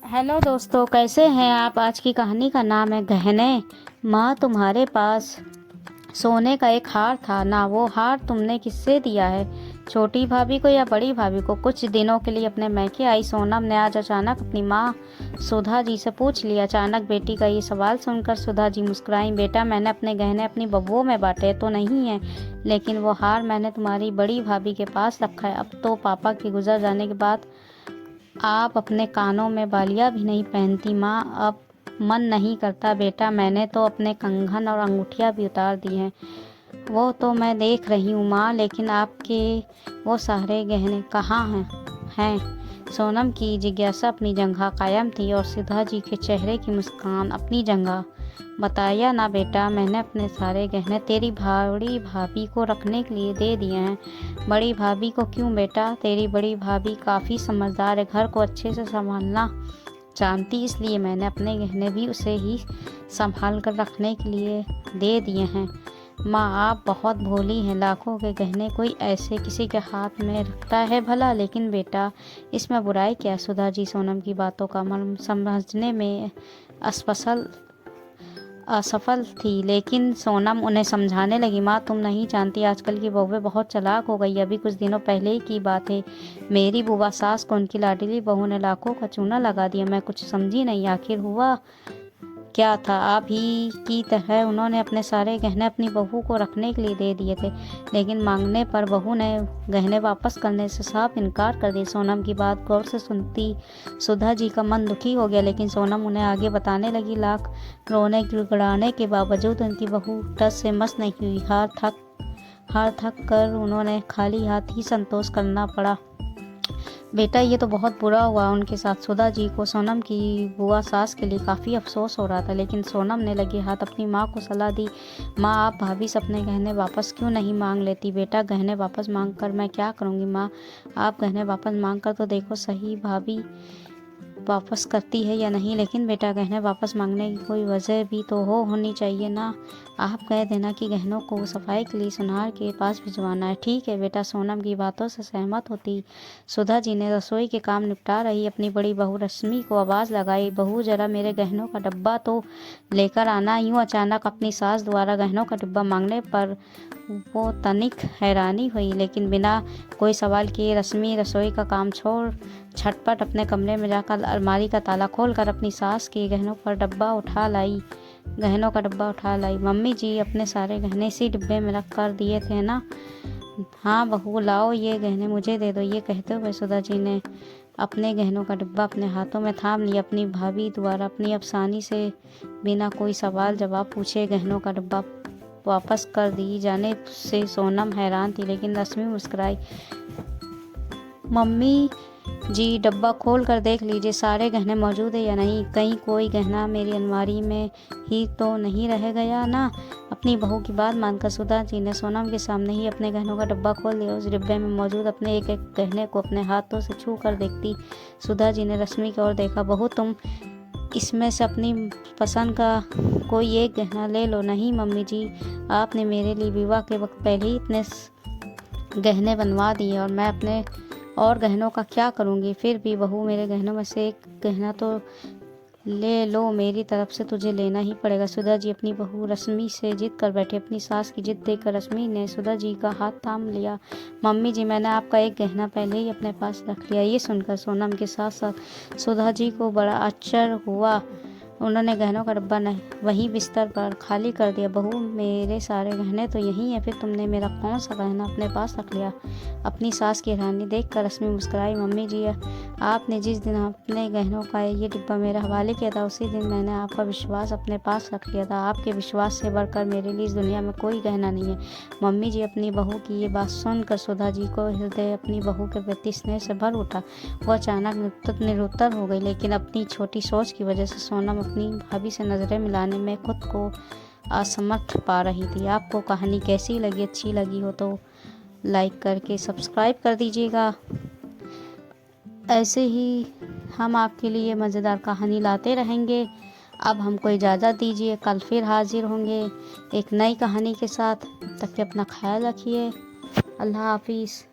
Hello दोस्तों, कैसे हैं आप। आज की कहानी का नाम है गहने। माँ, तुम्हारे पास सोने का एक हार था ना, वो हार तुमने किससे दिया है, छोटी भाभी को या बड़ी भाभी को। कुछ दिनों के लिए अपने मैके आई सोनम ने आज अचानक अपनी माँ सुधा जी से पूछ लिया। अचानक बेटी का ये सवाल सुनकर सुधा जी मुस्कुराई। बेटा, मैंने अपने गहने अपनी बबुओं में बांटे तो नहीं है, लेकिन वो हार मैंने तुम्हारी बड़ी भाभी के पास रखा है। अब तो पापा के गुजर जाने के बाद आप अपने कानों में बालियाँ भी नहीं पहनती। माँ, अब मन नहीं करता बेटा, मैंने तो अपने कंगन और अंगूठियाँ भी उतार दी हैं। वो तो मैं देख रही हूँ माँ, लेकिन आपके वो सारे गहने कहाँ हैं। सोनम की जिज्ञासा अपनी जगह कायम थी और सुधा जी के चेहरे की मुस्कान अपनी जगह। बताया ना बेटा, मैंने अपने सारे गहने तेरी बड़ी भाभी को रखने के लिए दे दिए हैं। बड़ी भाभी को क्यों बेटा? तेरी बड़ी भाभी काफ़ी समझदार है, घर को अच्छे से संभालना जानती, इसलिए मैंने अपने गहने भी उसे ही संभाल कर रखने के लिए दे दिए हैं। माँ, आप बहुत भोली हैं, लाखों के गहने कोई ऐसे किसी के हाथ में रखता है भला? लेकिन बेटा, इसमें बुराई क्या? सुधा जी सोनम की बातों का मर्म समझने में असफल थी, लेकिन सोनम उन्हें समझाने लगी। माँ, तुम नहीं जानती, आजकल की बहुएं बहुत चालाक हो गई। अभी कुछ दिनों पहले की बात है, मेरी बुआ सास को उनकी लाडली बहू ने लाखों का चूना लगा दिया। मैं कुछ समझी नहीं, आखिर हुआ क्या था। आप ही की तरह उन्होंने अपने सारे गहने अपनी बहू को रखने के लिए दे दिए थे, लेकिन मांगने पर बहू ने गहने वापस करने से साफ इनकार कर दिया। सोनम की बात गौर से सुनती सुधा जी का मन दुखी हो गया, लेकिन सोनम उन्हें आगे बताने लगी। लाख रोने गिड़गिड़ाने के बावजूद उनकी बहू टस से मस नहीं हुई। हार थक कर उन्होंने खाली हाथ ही संतोष करना पड़ा। बेटा, ये तो बहुत बुरा हुआ उनके साथ। सुधा जी को सोनम की बुआ सास के लिए काफ़ी अफसोस हो रहा था, लेकिन सोनम ने लगे हाथ अपनी माँ को सलाह दी। माँ, आप भाभी से अपने गहने वापस क्यों नहीं मांग लेती? बेटा, गहने वापस मांग कर मैं क्या करूँगी? माँ, आप गहने वापस मांग कर तो देखो सही, भाभी वापस करती है या नहीं। लेकिन बेटा, गहने वापस मांगने की कोई वजह भी तो होनी चाहिए ना। आप कह देना कि गहनों को सफाई के लिए सुनार के पास भिजवाना है। ठीक है बेटा। सोनम की बातों से सहमत होती सुधा जी ने रसोई के काम निपटा रही अपनी बड़ी बहू रश्मि को आवाज़ लगाई। बहू, जरा मेरे गहनों का डब्बा तो लेकर आना। यूँ अचानक अपनी सास द्वारा गहनों का डिब्बा मांगने पर वो तनिक हैरानी हुई, लेकिन बिना कोई सवाल किए रश्मि रसोई का काम छोड़ झटपट अपने कमरे में जाकर अलमारी का ताला खोलकर अपनी सास के गहनों का डब्बा उठा लाई। मम्मी जी, अपने सारे गहने इसी डिब्बे में रख कर दिए थे ना? हाँ बहू, लाओ ये गहने मुझे दे दो। ये कहते हुए सुधा जी ने अपने गहनों का डिब्बा अपने हाथों में थाम लिया। अपनी भाभी द्वारा अपनी आसानी से बिना कोई सवाल जवाब पूछे गहनों का डिब्बा वापस कर दी जाने से सोनम हैरान थी, लेकिन रश्मि मुस्कुराई। मम्मी जी, डब्बा खोल कर देख लीजिए सारे गहने मौजूद है या नहीं। कहीं कोई गहना मेरी अलमारी में ही तो नहीं रह गया ना? अपनी बहू की बात मानकर सुधा जी ने सोनम के सामने ही अपने गहनों का डब्बा खोल दिया। उस डिब्बे में मौजूद अपने एक एक गहने को अपने हाथों से छू कर देखती सुधा जी ने रश्मि की ओर देखा। बहू, तुम इसमें से अपनी पसंद का कोई एक गहना ले लो। नहीं मम्मी जी, आपने मेरे लिए विवाह के वक्त पहले ही इतने गहने बनवा दिए और मैं अपने और गहनों का क्या करूँगी? फिर भी बहू, मेरे गहनों में से एक गहना तो ले लो, मेरी तरफ से तुझे लेना ही पड़ेगा। सुधा जी अपनी बहू रश्मि से जिद कर बैठे। अपनी सास की जिद देखकर रश्मि ने सुधा जी का हाथ थाम लिया। मम्मी जी, मैंने आपका एक गहना पहले ही अपने पास रख लिया। ये सुनकर सोनम के साथ साथ सुधा जी को बड़ा आश्चर्य हुआ। उन्होंने गहनों का डब्बा वहीं बिस्तर पर खाली कर दिया। बहू, मेरे सारे गहने तो यहीं हैं, फिर तुमने मेरा कौन सा गहना अपने पास रख लिया? अपनी सास की हैरानी देखकर रश्मि मुस्कुराई। मम्मी जी, आपने जिस दिन अपने गहनों का ये डिब्बा मेरे हवाले किया था, उसी दिन मैंने आपका विश्वास अपने पास रख लिया था। आपके विश्वास से बढ़कर मेरे लिए इस दुनिया में कोई गहना नहीं है। मम्मी जी, अपनी बहू की ये बात सुनकर सुधा जी को हृदय अपनी बहू के प्रति स्नेह से भर उठा। वो अचानक निरुत्तर हो गई, लेकिन अपनी छोटी सोच की वजह से सोनम अपनी भाभी से नज़रें मिलाने में खुद को असमर्थ पा रही थी। आपको कहानी कैसी लगी? अच्छी लगी हो तो लाइक करके सब्सक्राइब कर दीजिएगा। ऐसे ही हम आपके लिए मज़ेदार कहानी लाते रहेंगे। अब हमको इजाज़त दीजिए, कल फिर हाजिर होंगे एक नई कहानी के साथ। तब तक के अपना ख्याल रखिए। अल्लाह हाफिज़।